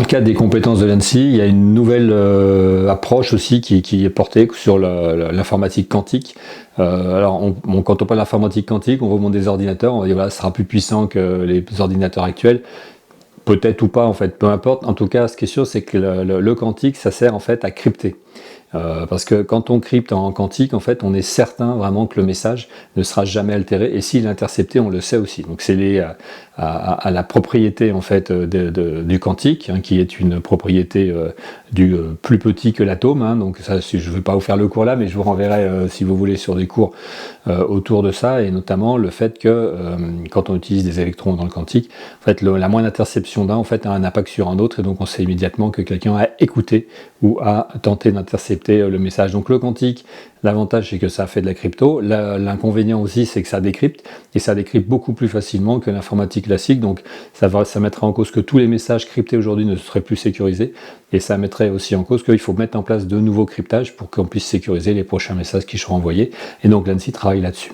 le cadre des compétences de l'ANSSI, il y a une nouvelle approche aussi qui est portée sur l'informatique quantique. Quand on parle d'informatique quantique, on remonte des ordinateurs, on va dire voilà, ce sera plus puissant que les ordinateurs actuels. Peut-être ou pas, en fait, peu importe. En tout cas, ce qui est sûr, c'est que le quantique, ça sert en fait à crypter. Parce que quand on crypte en quantique, en fait, on est certain vraiment que le message ne sera jamais altéré, et s'il est intercepté, on le sait aussi. Donc c'est lié à la propriété en fait du quantique, hein, qui est une propriété du plus petit que l'atome. Hein, donc ça, je ne vais pas vous faire le cours là, mais je vous renverrai si vous voulez sur des cours autour de ça, et notamment le fait que quand on utilise des électrons dans le quantique, en fait, la moindre interception d'un en fait a un impact sur un autre, et donc on sait immédiatement que quelqu'un a écouté ou a tenté d'intercepter le message. Donc le quantique, l'avantage c'est que ça fait de la crypto, l'inconvénient aussi c'est que ça décrypte, et ça décrypte beaucoup plus facilement que l'informatique classique, donc ça mettrait en cause que tous les messages cryptés aujourd'hui ne seraient plus sécurisés, et ça mettrait aussi en cause qu'il faut mettre en place de nouveaux cryptages pour qu'on puisse sécuriser les prochains messages qui seront envoyés, et donc l'ANSSI travaille là-dessus.